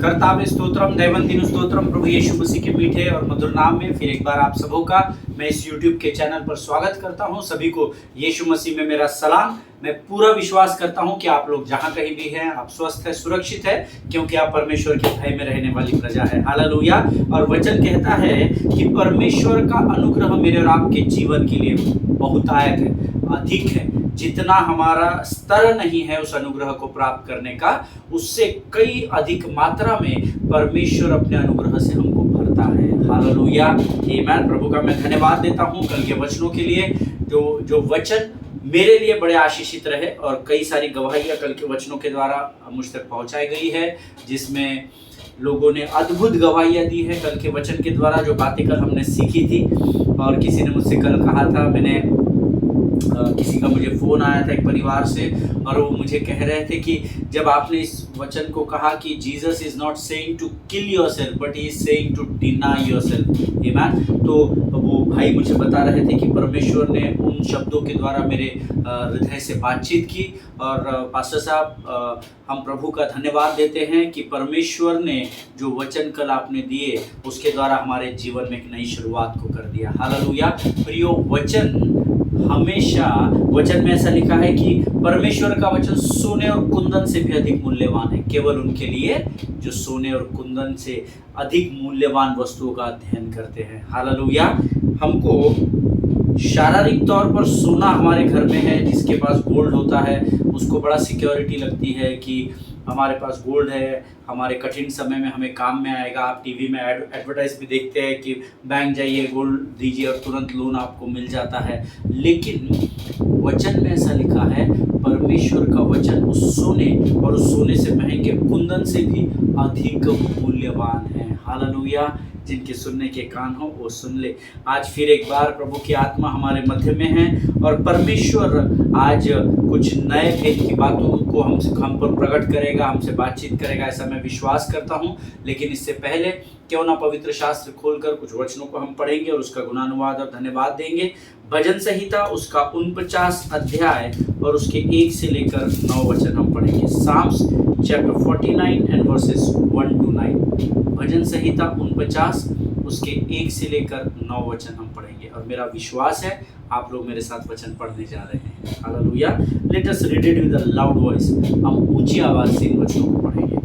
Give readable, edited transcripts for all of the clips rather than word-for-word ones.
कर्तावे स्तोत्रम दैवंतिनु स्तोत्रम प्रभु यीशु मसीह के मीठे और मधुर नाम में फिर एक बार आप सबों का मैं इस YouTube के चैनल पर स्वागत करता हूं। सभी को यीशु मसीह में मेरा सलाम। मैं पूरा विश्वास करता हूं कि आप लोग जहां कहीं भी हैं आप स्वस्थ है, सुरक्षित है, क्योंकि आप परमेश्वर के भय में रहने वाली प्रजा है। हालेलुया। और वचन कहता है कि परमेश्वर का अनुग्रह मेरे और आपके जीवन के लिए बहुतायत है, अधिक है। जितना हमारा स्तर नहीं है उस अनुग्रह को प्राप्त करने का, उससे कई अधिक मात्रा में परमेश्वर अपने अनुग्रह से हमको भरता है। हालेलुया। आमीन। प्रभु का मैं धन्यवाद देता हूं कल के वचनों के लिए, जो वचन मेरे लिए बड़े आशीषित रहे और कई सारी गवाहियां कल के वचनों के द्वारा मुझ तक पहुंचाई गई है, जिसमें लोगों ने अद्भुत गवाहियां दी है कल के वचन के द्वारा, जो बातें कल हमने सीखी थी। और किसी ने मुझसे कल कहा था, किसी का मुझे फ़ोन आया था एक परिवार से, और वो मुझे कह रहे थे कि जब आपने इस वचन को कहा कि Jesus is not saying to kill yourself but he is saying to deny yourself, आमीन। तो वो भाई मुझे बता रहे थे कि परमेश्वर ने उन शब्दों के द्वारा मेरे हृदय से बातचीत की। और पास्टर साहब, हम प्रभु का धन्यवाद देते हैं कि परमेश्वर ने जो वचन कल आपने दिए उसके द्वारा हमारे जीवन में एक नई शुरुआत को कर दिया। हालेलुया। प्रियो, हमेशा वचन में ऐसा लिखा है कि परमेश्वर का वचन सोने और कुंदन से भी अधिक मूल्यवान है, केवल उनके लिए जो सोने और कुंदन से अधिक मूल्यवान वस्तुओं का अध्ययन करते हैं। हालेलुया। हमको शारीरिक तौर पर सोना हमारे घर में है, जिसके पास गोल्ड होता है उसको बड़ा सिक्योरिटी लगती है कि हमारे पास गोल्ड है, हमारे कठिन समय में हमें काम में आएगा। आप टीवी में एडवर्टाइज भी देखते हैं कि बैंक जाइए, गोल्ड दीजिए और तुरंत लोन आपको मिल जाता है। लेकिन वचन में ऐसा लिखा है, परमेश्वर का वचन उस सोने और उस सोने से महंगे कुंदन से भी अधिक मूल्यवान है। हालेलुया। जिनके सुनने के कान हो वो सुन ले। आज फिर एक बार प्रभु की आत्मा हमारे मध्य में है और परमेश्वर आज कुछ नए भेद की बातों को हम पर प्रकट करेगा, हमसे बातचीत करेगा, ऐसा मैं विश्वास करता हूं। लेकिन इससे पहले क्यों ना पवित्र शास्त्र खोलकर कुछ वचनों को हम पढ़ेंगे और उसका गुणानुवाद और धन्यवाद देंगे। भजन संहिता उसका 49 अध्याय और उसके 1 से लेकर 9 वचन हम पढ़ेंगे। Psalms chapter 49 and verses 1 to 9। भजन संहिता 49 उसके 1 से लेकर 9 वचन हम पढ़ेंगे और मेरा विश्वास है आप लोग मेरे साथ वचन पढ़ने जा रहे हैं। Hallelujah. Let us read it with a loud voice. हम ऊंची आवाज से इन वचनों को पढ़ेंगे।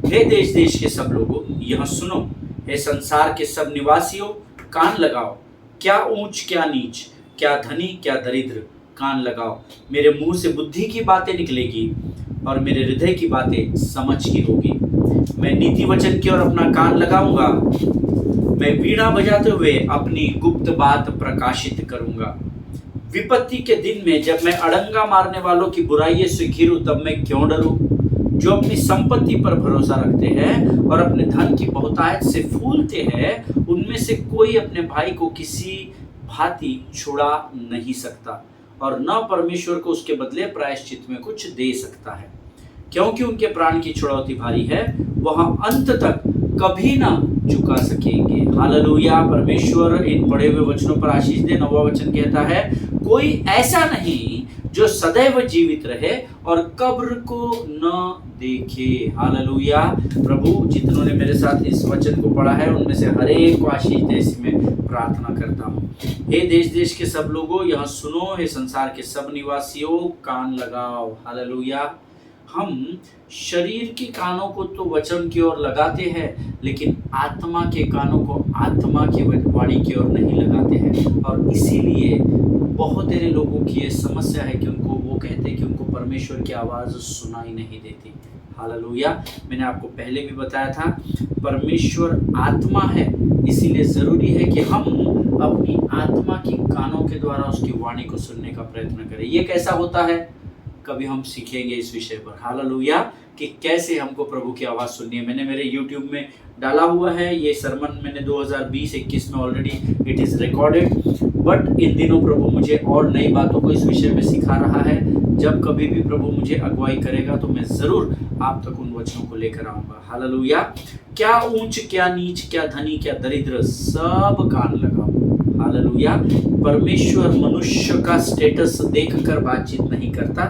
हे देश देश के सब लोगों, यह सुनो। हे संसार के सब निवासियों, कान लगाओ। क्या ऊंच क्या नीच, क्या धनी क्या दरिद्र, कान लगाओ। मेरे मुंह से बुद्धि की बातें निकलेगी और मेरे हृदय की बातें समझ की होगी। मैं नीति वचन की ओर अपना कान लगाऊंगा। मैं वीणा बजाते हुए अपनी गुप्त बात प्रकाशित करूंगा। विपत्ति के दिन में जब मैं अड़ंगा मारने वालों की बुराइयों से घिरूं, तब मैं क्यों डरूं? जो अपनी संपत्ति पर भरोसा रखते हैं और अपने धन की बहुतायत से फूलते हैं, उनमें से कोई अपने भाई को किसी भांति छुड़ा नहीं सकता और न परमेश्वर को उसके बदले प्रायश्चित में कुछ दे सकता है, क्योंकि उनके प्राण की छुड़ौती भारी है, वह अंत तक कभी ना चुका सकेंगे। हालेलुया। परमेश्वर इन पढ़े हुए वचनों पर आशीष दे। 9वां वचन कहता है, कोई ऐसा नहीं जो सदैव जीवित रहे और कब्र को न देखे। हालेलुया। प्रभु जितनों ने मेरे साथ इस वचन को पढ़ा है उनमें से हर एक को आशीष दे, ऐसी मैं प्रार्थना करता हूँ। हे देश देश के सब लोगों, यह सुनो। हे संसार के सब निवासियों, कान लगाओ। हालेलुया। हम शरीर के कानों को तो वचन की ओर लगाते हैं, लेकिन आत्मा के कानों को आत्मा की वाणी की ओर नहीं लगाते हैं। और इसीलिए बहुत सारे लोगों की ये समस्या है कि वो कहते हैं कि उनको परमेश्वर की आवाज़ सुनाई नहीं देती। हालेलुया। मैंने आपको पहले भी बताया था, परमेश्वर आत्मा है, इसीलिए ज़रूरी है कि हम अपनी आत्मा की कानों के द्वारा उसकी वाणी को सुनने का प्रयत्न करें। ये कैसा होता है, कभी हम सीखेंगे इस विषय पर। हालेलुया। कि कैसे हमको प्रभु की आवाज़ सुननी है। मैंने मेरे YouTube में डाला हुआ है, ये सरमन मैंने 2020-21 में already it is recorded. But in दिनों प्रभु मुझे और नई बातों को इस विषय में सिखा रहा है। जब कभी भी प्रभु मुझे अगुवाई करेगा तो मैं ज़रूर आप तक उन वचनों को लेकर आऊँगा। हालेलुया। क्या ऊंच क्या नीच, क्या धनी क्या दरिद्र, सब कान लगाओ। हालेलुया। परमेश्वर मनुष्य का स्टेटस देखकर बातचीत नहीं करता,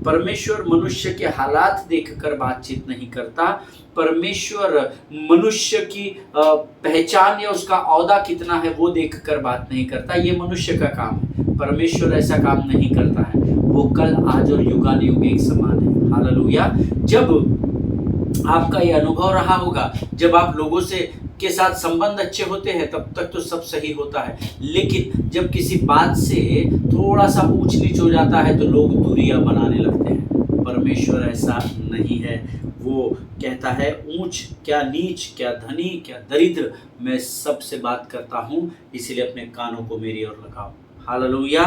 परमेश्वर मनुष्य के हालात देखकर बातचीत नहीं करता। परमेश्वर मनुष्य की पहचान या उसका औहदा कितना है वो देखकर बात नहीं करता। ये मनुष्य का काम है, परमेश्वर ऐसा काम नहीं करता है। वो कल, आज और युगानुयुग एक समान है। हालेलुया। जब आपका ये अनुभव रहा होगा, जब आप लोगों से के साथ संबंध अच्छे होते हैं तब तक तो सब सही होता है, लेकिन जब किसी बात से थोड़ा सा ऊंच नीच हो जाता है तो लोग दूरियां बनाने लगते हैं। परमेश्वर ऐसा नहीं है। वो कहता है ऊंच क्या नीच, क्या धनी क्या दरिद्र, मैं सबसे बात करता हूँ, इसीलिए अपने कानों को मेरी ओर लगाओ। हालेलुया।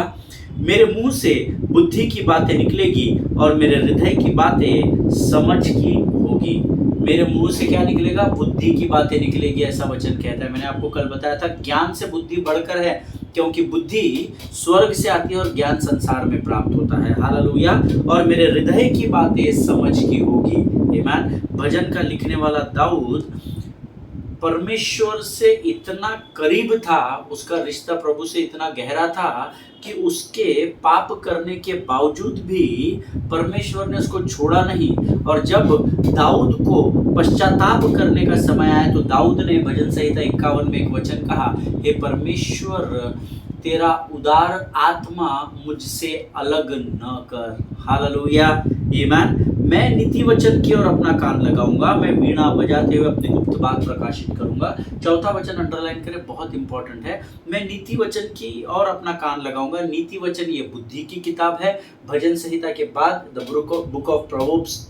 मेरे मुंह से बुद्धि की बातें निकलेगी और मेरे हृदय की बातें समझ की होगी। मेरे मुंह से क्या निकलेगा? बुद्धि की बातें निकलेगी, ऐसा वचन कहता है। मैंने आपको कल बताया था ज्ञान से बुद्धि बढ़कर है, क्योंकि बुद्धि स्वर्ग से आती है और ज्ञान संसार में प्राप्त होता है। हालेलुया। और मेरे हृदय की बातें समझ की होगी। आमीन। भजन का लिखने वाला दाऊद परमेश्वर से इतना करीब था, उसका रिश्ता प्रभु से इतना गहरा था कि उसके पाप करने के बावजूद भी परमेश्वर ने उसको छोड़ा नहीं। और जब दाऊद को पश्चाताप करने का समय आया तो दाऊद ने भजन संहिता 51 में एक वचन कहा, हे परमेश्वर, तेरा उदार आत्मा मुझसे अलग न कर। हालेलुया। आमीन। मैं नीति वचन की ओर अपना कान लगाऊंगा, मैं वीणा बजाते हुए अपनी गुप्त बात प्रकाशित करूंगा। चौथा वचन अंडरलाइन करें, बहुत इंपॉर्टेंट है। मैं नीति वचन की ओर अपना कान लगाऊंगा। नीति वचन ये बुद्धि की किताब है। भजन संहिता के बाद द बुक ऑफ प्रोवर्ब्स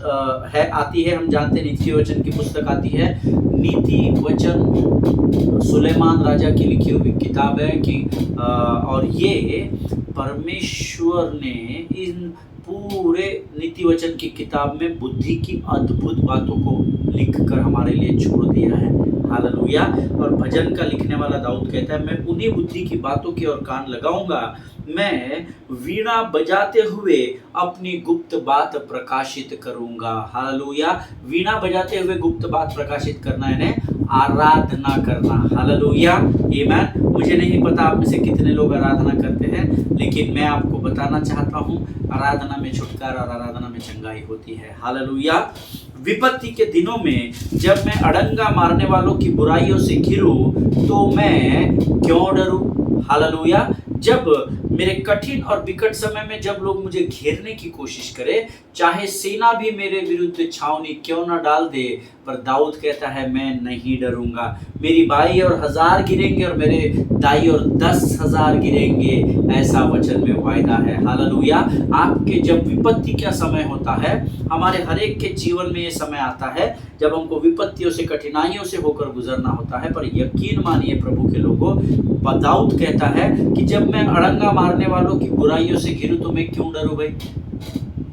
है आती है, हम जानते हैं नीति वचन की पुस्तक आती है। नीति वचन सुलेमान राजा की लिखी हुई किताब है कि और ये परमेश्वर ने इन पूरे नीति वचन की किताब में बुद्धि की अद्भुत बातों को लिखकर हमारे लिए छोड़ दिया है। हालेलुया। और भजन का लिखने वाला दाऊद कहता है, मैं उन्हीं बुद्धि की बातों की ओर कान लगाऊंगा, मैं वीणा बजाते हुए अपनी गुप्त बात प्रकाशित करूंगा। हालेलुया। वीणा बजाते हुए गुप्त बात प्रकाशित करना यानी आराधना करना। हालेलुया। आमीन। मुझे नहीं पता आप में से कितने लोग आराधना करते हैं, लेकिन मैं आपको बताना चाहता हूँ आराधना में छुटकारा और आराधना में चंगाई होती है। हालेलुया। विपत्ति के दिनों में जब मैं अड़ंगा मारने वालों की बुराइयों से घिरूं तो मैं क्यों डरूं? हालेलुया। जब मेरे कठिन और विकट समय में जब लोग मुझे घेरने की कोशिश करें, चाहे सेना भी मेरे विरुद्ध छावनी क्यों न डाल दे, पर दाऊद कहता है मैं नहीं डरूंगा। मेरी बाई और 1000 गिरेंगे और मेरे दाई और 10,000 गिरेंगे, ऐसा वचन में वायदा है। हालेलुया। आपके जब विपत्ति का समय होता है, हमारे हर एक के जीवन में ये समय आता है जब हमको विपत्तियों से, कठिनाइयों से होकर गुजरना होता है, पर यकीन मानिए प्रभु के लोगों, दाऊद कहता है कि जब मैं अड़ंगा मारने वालों की बुराइयों से घिरूं तो मैं क्यों डरूं? भाई,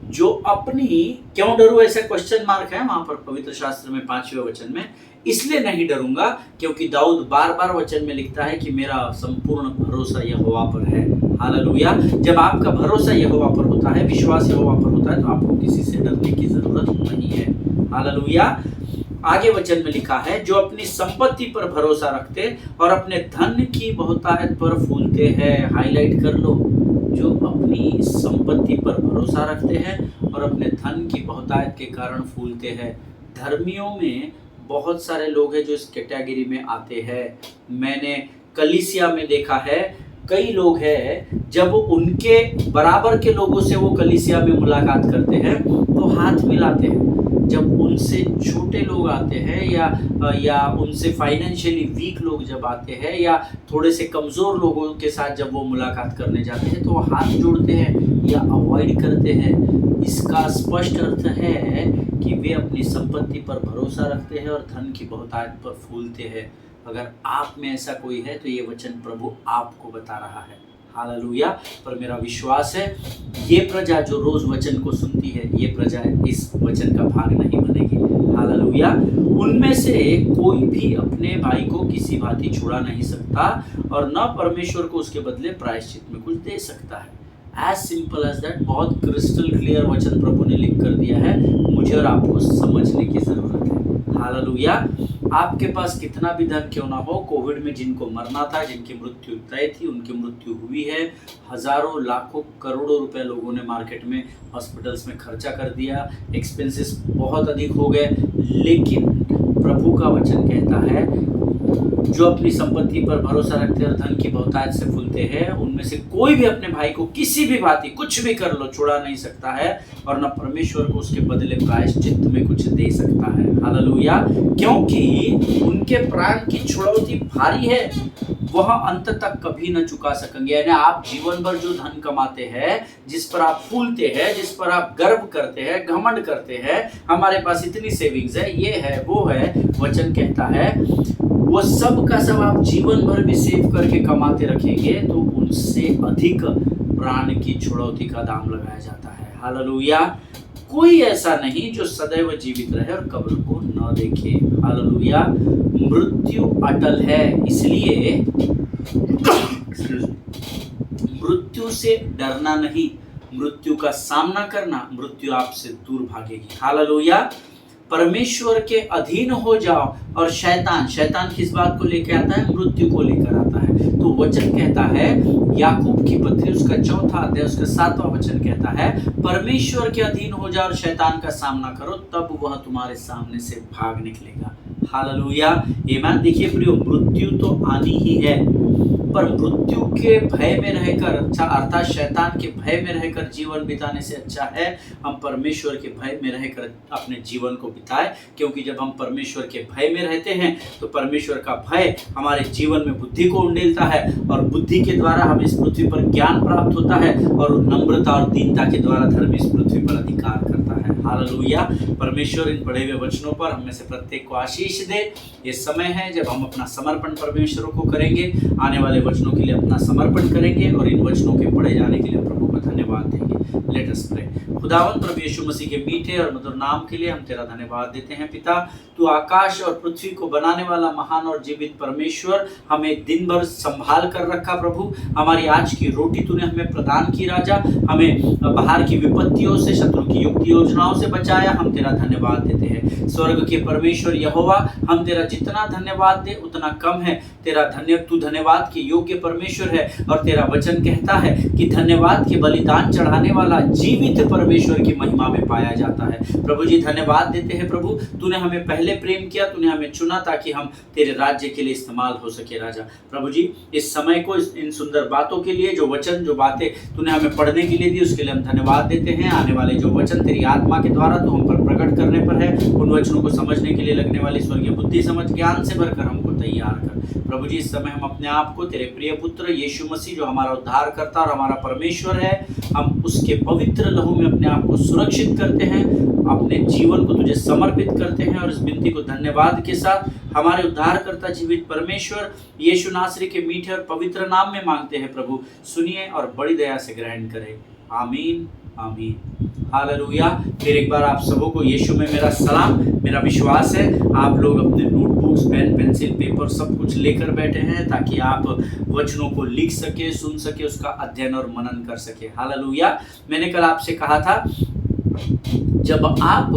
जो अपनी क्यों डरूं ऐसा क्वेश्चन मार्क है वहां पर पवित्र शास्त्र में 5वें वचन में। इसलिए नहीं डरूंगा क्योंकि दाऊद बार बार वचन में लिखता है कि मेरा संपूर्ण भरोसा यहोवा पर है। हालेलुया। जब आपका भरोसा यहोवा पर होता है, विश्वास यहोवा पर होता है, तो आपको किसी से डरने की जरूरत नहीं है। हालेलुया। आगे वचन में लिखा है, जो अपनी संपत्ति पर भरोसा रखते और अपने धन की बहुतायत पर फूलते हैं। हाईलाइट कर लो, जो अपनी संपत्ति पर भरोसा रखते हैं और अपने धन की बहुतायत के कारण फूलते हैं। धर्मियों में बहुत सारे लोग हैं जो इस कैटेगरी में आते हैं। मैंने कलीसिया में देखा है, कई लोग हैं जब उनके बराबर के लोगों से वो कलीसिया में मुलाकात करते हैं तो हाथ मिलाते हैं। जब उनसे छोटे लोग आते हैं या उनसे फाइनेंशियली वीक लोग जब आते हैं या थोड़े से कमज़ोर लोगों के साथ जब वो मुलाकात करने जाते हैं तो वो हाथ जोड़ते हैं या अवॉइड करते हैं। इसका स्पष्ट अर्थ है कि वे अपनी संपत्ति पर भरोसा रखते हैं और धन की बहुतायत पर फूलते हैं। अगर आप में ऐसा कोई है तो ये वचन प्रभु आपको बता रहा है। हालेलुया। पर मेरा विश्वास है ये प्रजा जो रोज वचन को सुनती है, ये प्रजा इस वचन का भाग नहीं बनेगी। हालेलुया। उनमें से कोई भी अपने भाई को किसी भांति छुड़ा नहीं सकता और न परमेश्वर को उसके बदले प्रायश्चित में कुछ दे सकता है। As simple as that. बहुत क्रिस्टल क्लियर वचन प्रभु ने लिख कर दिया है, मुझे और आपको समझने की जरूरत है। हालेलुया। आपके पास कितना भी धन क्यों ना हो, कोविड में जिनको मरना था, जिनकी मृत्यु तय थी, उनकी मृत्यु हुई है। हजारों लाखों करोड़ों रुपए लोगों ने मार्केट में, हॉस्पिटल्स में खर्चा कर दिया, एक्सपेंसेस बहुत अधिक हो गए। लेकिन प्रभु का वचन कहता है, जो अपनी संपत्ति पर भरोसा रखते हैं और धन की बहुतायत से फूलते हैं, उनमें से कोई भी अपने भाई को किसी भी भांति कुछ भी कर लो छुड़ा नहीं सकता है, और न परमेश्वर को उसके बदले प्रायश्चित में कुछ दे सकता है। हालेलुया। क्योंकि उनके प्राण की छुड़ौती भारी है, वह अंत तक कभी न चुका सकेंगे। यानी आप जीवन भर जो धन कमाते हैं, जिस पर आप फूलते हैं, जिस पर आप गर्व करते हैं, घमंड करते हैं, हमारे पास इतनी सेविंग्स है, ये है वो है, वचन कहता है वो सब का सब आप जीवन भर भी सेव करके कमाते रखेंगे तो उनसे अधिक प्राण की छुड़ौती का दाम लगाया जाता है। हालेलुया। कोई ऐसा नहीं जो सदैव जीवित रहे और कब्र को न देखे। हालेलुया। मृत्यु अटल है, इसलिए मृत्यु से डरना नहीं, मृत्यु का सामना करना, मृत्यु आपसे दूर भागेगी। हालेलुया। परमेश्वर के अधीन हो जाओ। और शैतान किस बात को लेकर आता है? मृत्यु को लेकर आता है। तो वचन कहता है, याकूब की पत्री उसका 4वां अध्याय उसका 7वां वचन कहता है, परमेश्वर के अधीन हो जाओ और शैतान का सामना करो, तब वह तुम्हारे सामने से भाग निकलेगा। हालेलुया। आमीन। देखिए प्रियो, मृत्यु तो आनी ही है, पर मृत्यु के भय में रहकर, अच्छा अर्थात शैतान के भय में रहकर जीवन बिताने से अच्छा है हम परमेश्वर के भय में रहकर अपने जीवन को बिताएं। क्योंकि जब हम परमेश्वर के भय में रहते हैं तो परमेश्वर का भय हमारे जीवन में बुद्धि को उंडेलता है, और बुद्धि के द्वारा हमें इस पृथ्वी पर ज्ञान प्राप्त होता है, और नम्रता और दीनता के द्वारा धर्म इस पृथ्वी पर अधिकार करता है। हालेलुया। परमेश्वर इन पढ़े हुए वचनों पर हम में से प्रत्येक को आशीष दे। ये समय है जब हम अपना समर्पण परमेश्वर को करेंगे, आने वाले वचनों के लिए अपना समर्पण करेंगे, और इन वचनों के पढ़े जाने के लिए प्रभु को धन्यवाद देंगे। Let us pray. खुदावंत प्रभु यीशु मसीह के मीठे और मधुर नाम के लिए हम तेरा धन्यवाद देते हैं। पिता, तू आकाश और पृथ्वी को बनाने वाला महान और जीवित परमेश्वर, हमें दिन भर संभाल कर रखा प्रभु। हमारी आज की रोटी तूने हमें प्रदान की राजा, हमें बाहर की विपत्तियों से, शत्रु की युक्ति योजनाओं से बचाया। हम तेरा धन्यवाद देते हैं। स्वर्ग के परमेश्वर यहोवा, हम तेरा जितना धन्यवाद दे उतना कम है। तू धन्यवाद के योग्य परमेश्वर है, और तेरा वचन कहता है कि धन्यवाद के बलिदान चढ़ाने वाला जीवित परमेश्वर की महिमा में पाया जाता है। प्रभु जी धन्यवाद देते हैं प्रभु, तूने हमें पहले प्रेम किया, तूने हमें चुना ताकि हम तेरे राज्य के लिए इस्तेमाल हो सके राजा। प्रभु जी इस समय को, इन सुंदर बातों के लिए, जो वचन, जो बातें तूने हमें पढ़ने के लिए दी, उसके लिए हम धन्यवाद देते हैं। आने वाले जो वचन तेरी आत्मा के द्वारा तू हम पर प्रकट करने पर है, उन वचनों को समझने के लिए लगने वाली स्वर्गीय बुद्धि, समझ, ज्ञान से भरकर हमको तैयार कर। प्रभु जी इस समय हम अपने आप को तेरे प्रिय पुत्र यीशु मसीह, जो हमारा उद्धार करता और हमारा परमेश्वर है, हम उसके पवित्र लहू में अपने आप को सुरक्षित करते हैं, अपने जीवन को तुझे समर्पित करते हैं, और इस विनती को धन्यवाद के साथ हमारे उद्धारकर्ता जीवित परमेश्वर यीशु नासरी के मीठे और पवित्र नाम में मांगते हैं। प्रभु सुनिए और बड़ी दया से ग्रहण करें। आमीन आमीन। हालेलुया। फिर एक बार आप सबों को यीशु में मेरा सलाम। मेरा विश्वास है आप लोग अपने नोटबुक्स, पेन, पेंसिल, पेपर सब कुछ लेकर बैठे हैं, ताकि आप वचनों को लिख सके, सुन सके, उसका अध्ययन और मनन कर सके। हालेलुया। मैंने कल आपसे कहा था, जब आप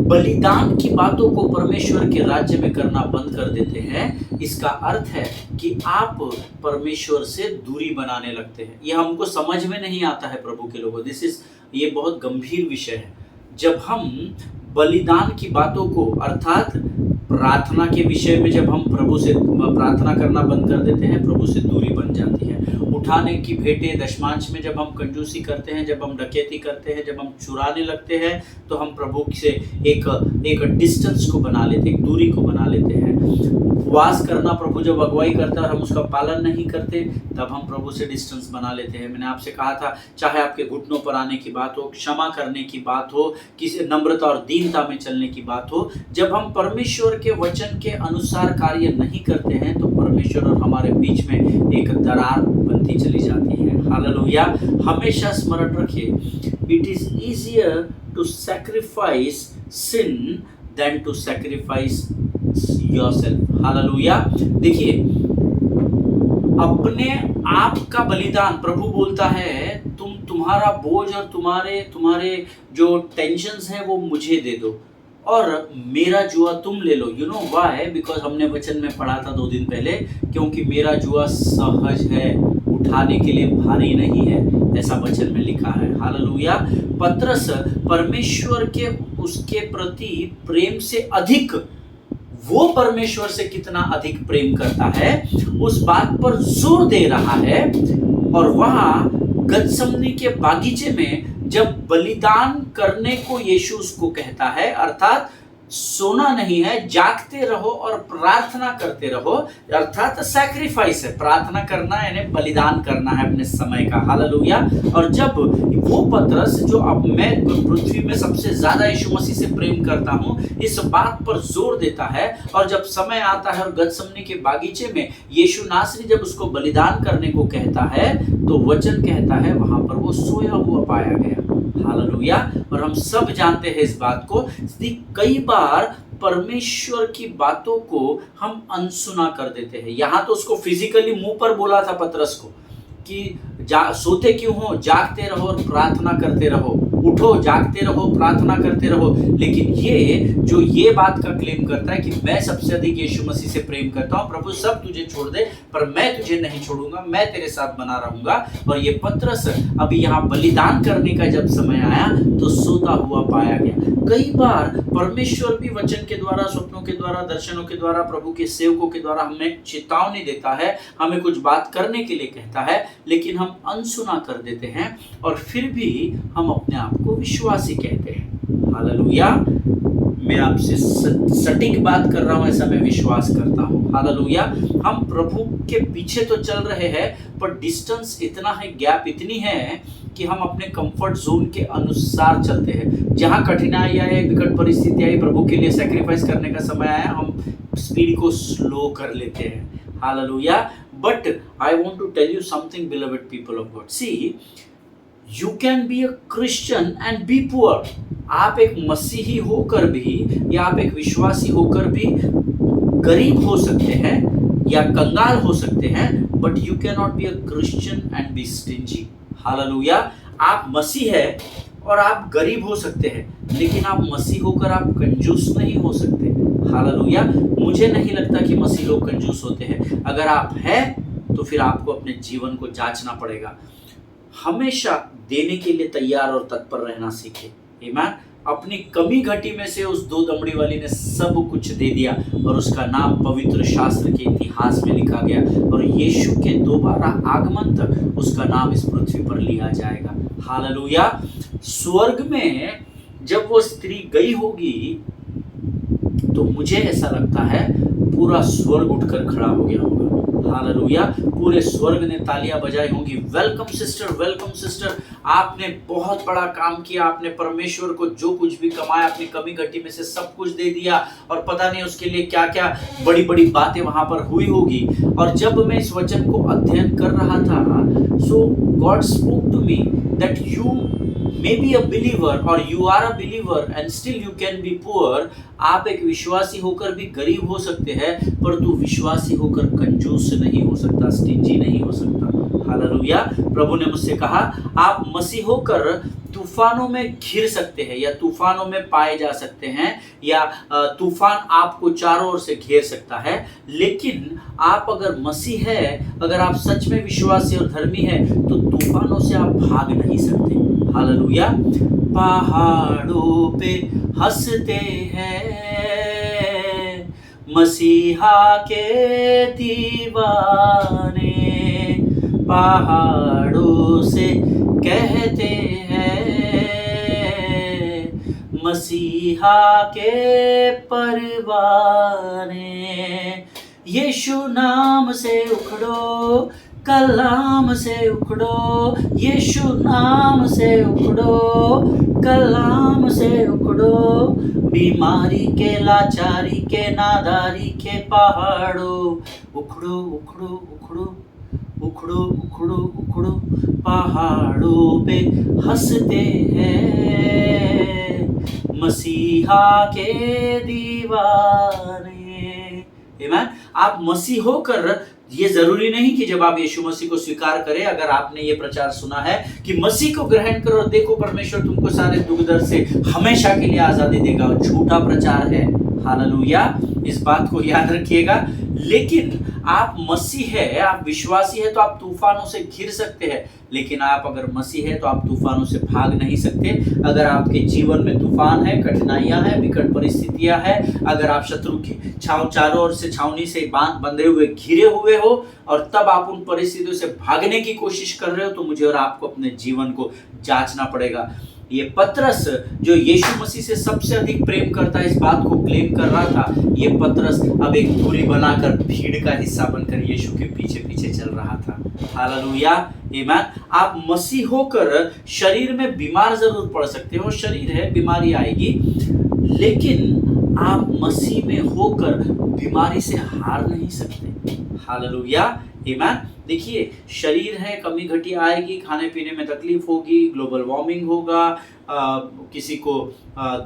बलिदान की बातों को परमेश्वर के राज्य में करना बंद कर देते हैं, इसका अर्थ है कि आप परमेश्वर से दूरी बनाने लगते हैं। यह हमको समझ में नहीं आता है प्रभु के लोगों। ये बहुत गंभीर विषय है। जब हम बलिदान की बातों को, अर्थात प्रार्थना के विषय में जब हम प्रभु से प्रार्थना करना बंद कर देते हैं, प्रभु से दूरी बन जाती है। उठाने की भेंटें, दशमांश में जब हम कंजूसी करते हैं, जब हम डकैती करते हैं, जब हम चुराने लगते हैं, तो हम प्रभु से एक डिस्टेंस को बना लेते हैं, एक दूरी को बना लेते हैं। उपवास करना, प्रभु जब अगुवाई करता है और हम उसका पालन नहीं करते, तब हम प्रभु से डिस्टेंस बना लेते हैं। मैंने आपसे कहा था, चाहे आपके घुटनों पर आने की बात हो, क्षमा करने की बात हो, किसी नम्रता और दीनता में चलने की बात हो, जब हम परमेश्वर के वचन के अनुसार कार्य नहीं करते हैं, तो परमेश्वर और हमारे बीच में एक दरार बनती चली जाती है। हालेलुया। हमेशा स्मरण रखिए, it is easier to sacrifice sin than to sacrifice yourself. Hallelujah. देखिए, अपने आप का बलिदान, प्रभु बोलता है तुम्हारा बोझ और तुम्हारे जो टेंशन्स हैं वो मुझे दे दो, और मेरा जुआ तुम ले लो। You know why? बिकॉज हमने वचन में पढ़ा था 2 दिन पहले, क्योंकि मेरा जुआ सहज है, उठाने के लिए भारी नहीं है, ऐसा वचन में लिखा है। हालेलुया। पतरस परमेश्वर के उसके प्रति प्रेम से अधिक, वो परमेश्वर से कितना अधिक प्रेम करता है उस बात पर जोर दे रहा है। और वहां गतसमनी के बागीचे में जब बलिदान करने को यीशु उसको कहता है, अर्थात सोना नहीं है, जागते रहो और प्रार्थना करते रहो, अर्थात सैक्रिफाइस है, प्रार्थना करना यानी बलिदान करना है अपने समय का। हालेलुया। और जब वो पतरस जो अब मैं पृथ्वी में सबसे ज्यादा यीशु मसीह से प्रेम करता हूं, इस बात पर जोर देता है, और जब समय आता है और गतसमनी के बागीचे में यीशु नासरी जब उसको बलिदान करने को कहता है, तो वचन कहता है वहां पर वो सोया हुआ पाया गया। हालेलुया। और हम सब जानते हैं इस बात को, कई बार परमेश्वर की बातों को हम अनसुना कर देते हैं। यहां तो उसको फिजिकली मुंह पर बोला था पतरस को कि सोते क्यों हो, जागते रहो और प्रार्थना करते रहो, उठो, जागते रहो, प्रार्थना करते रहो। लेकिन ये बात का क्लेम करता है कि मैं सबसे अधिक यीशु मसीह से प्रेम करता हूं, प्रभु सब तुझे छोड़ दे पर मैं तुझे नहीं छोड़ूंगा, मैं तेरे साथ बना रहूंगा। और ये पतरस अभी यहाँ बलिदान करने का जब समय आया तो सोता हुआ पाया गया। कई बार परमेश्वर भी वचन के द्वारा, स्वप्नों के द्वारा, दर्शनों के द्वारा, प्रभु के सेवकों के द्वारा हमें चेतावनी देता है, हमें कुछ बात करने के लिए कहता है, लेकिन हम अनसुना कर देते हैं और फिर भी हम अपने आप को विश्वासी कहते हैं। हालेलुया। मैं आपसे सटीक बात कर रहा हूं, ऐसा मैं विश्वास करता हूं। हालेलुया। हम प्रभु के पीछे तो चल रहे हैं, पर डिस्टेंस इतना है, गैप इतनी है कि हम अपने कंफर्ट जोन के अनुसार चलते हैं। जहां कठिनाई आए, विकट परिस्थिति आई, प्रभु के लिए सैक्रिफाइस करने का समय आया, हम स्पीड को स्लो कर लेते हैं। Hallelujah. But I want to tell you something, beloved people of God. See, you can be a Christian and be poor. आप एक मसीही होकर भी या आप एक विश्वासी होकर भी गरीब हो सकते हैं या कंगाल हो सकते हैं, but you can not be a Christian and be stingy. Hallelujah. आप मसीह है और आप गरीब हो सकते हैं, लेकिन आप मसीह होकर आप कंजूस नहीं हो सकते। हालेलुया। मुझे नहीं लगता कि मसीह लोग कंजूस होते हैं। अगर आप हैं तो फिर आपको अपने जीवन को जांचना पड़ेगा। हमेशा देने के लिए तैयार और तत्पर रहना सीखें। आमीन। अपनी कमी घटी में से उस 2 दमड़ी वाली ने सब कुछ दे दिया और उसका नाम पवित्र शास्त्र के इतिहास में लिखा गया, और यीशु के दोबारा आगमन तक उसका नाम इस पृथ्वी पर लिया जाएगा। हालेलुया। स्वर्ग में जब वो स्त्री गई होगी तो मुझे ऐसा लगता है पूरा स्वर्ग उठकर खड़ा हो गया होगा। हालेलुया। पूरे स्वर्ग ने तालियां बजाई होंगी, वेलकम सिस्टर, वेलकम सिस्टर, आपने बहुत बड़ा काम किया, आपने परमेश्वर को जो कुछ भी कमाया अपनी कमी घटी में से सब कुछ दे दिया, और पता नहीं उसके लिए क्या क्या बड़ी बड़ी बातें वहां पर हुई होगी। और जब मैं इस वचन को अध्ययन कर रहा था, so God spoke to me that you may be a believer or you are a believer and still you can be poor। आप एक विश्वासी होकर भी गरीब हो सकते हैं, पर तू विश्वासी होकर कंजूस नहीं हो सकता, स्टिंजी नहीं हो सकता। हालेलुया। प्रभु ने मुझसे कहा, आप मसीह होकर तूफानों में घिर सकते हैं या तूफानों में पाए जा सकते हैं, या तूफान आपको चारों ओर से घेर सकता है, लेकिन आप अगर मसीह है, अगर आप सच में विश्वासी और धर्मी है, तो तूफानों से आप भाग नहीं सकते। हालेलुया। पहाड़ों पे हंसते हैं मसीहा के दीवाने, पहाड़ों से कहते हैं मसीहा के परवाने। यीशु नाम से उखड़ो, कलाम से उखड़ो, यीशु नाम से उखड़ो, कलाम से उखड़ो, बीमारी के, लाचारी के, नादारी के पहाड़ों, उखड़ो उखड़ो उखड़ो उखड़ो उखड़ो उखड़ो, पहाड़ों पे हंसते हैं मसीहा के दीवाने। आमीन। आप मसीह होकर, ये जरूरी नहीं कि जब आप यीशु मसीह को स्वीकार करें, अगर आपने ये प्रचार सुना है कि मसीह को ग्रहण करो और देखो परमेश्वर तुमको सारे दुख दर्द से हमेशा के लिए आजादी देगा, और झूठा प्रचार है। हालेलुया, इस बात को याद रखिएगा। लेकिन आप मसीह है, आप विश्वासी है, तो आप तूफानों से घिर सकते हैं। लेकिन आप अगर मसीह है तो आप तूफानों से भाग नहीं सकते। अगर आपके जीवन में तूफान है, कठिनाइयां हैं, विकट परिस्थितियां हैं, अगर आप शत्रु की चारों ओर से छावनी से बंधे हुए घिरे हुए हो और तब आप उन परिस्थितियों से भागने की कोशिश कर रहे हो, तो मुझे और आपको अपने जीवन को जांचना पड़ेगा। ये पतरस जो यीशु मसीह से सबसे अधिक प्रेम करता है, इस बात को क्लेम कर रहा था, ये पतरस अब एक दूरी बनाकर भीड़ का हिस्सा बनकर यीशु के पीछे पीछे चल रहा था। हालेलुया, आमीन। आप मसीह होकर शरीर में बीमार जरूर पड़ सकते हो, शरीर है, बीमारी आएगी, लेकिन आप मसीह में होकर बीमारी से हार नहीं सकते। हालेलुया, आमीन। देखिए, शरीर है, कमी घटी आएगी, खाने पीने में तकलीफ होगी, ग्लोबल वार्मिंग होगा, किसी को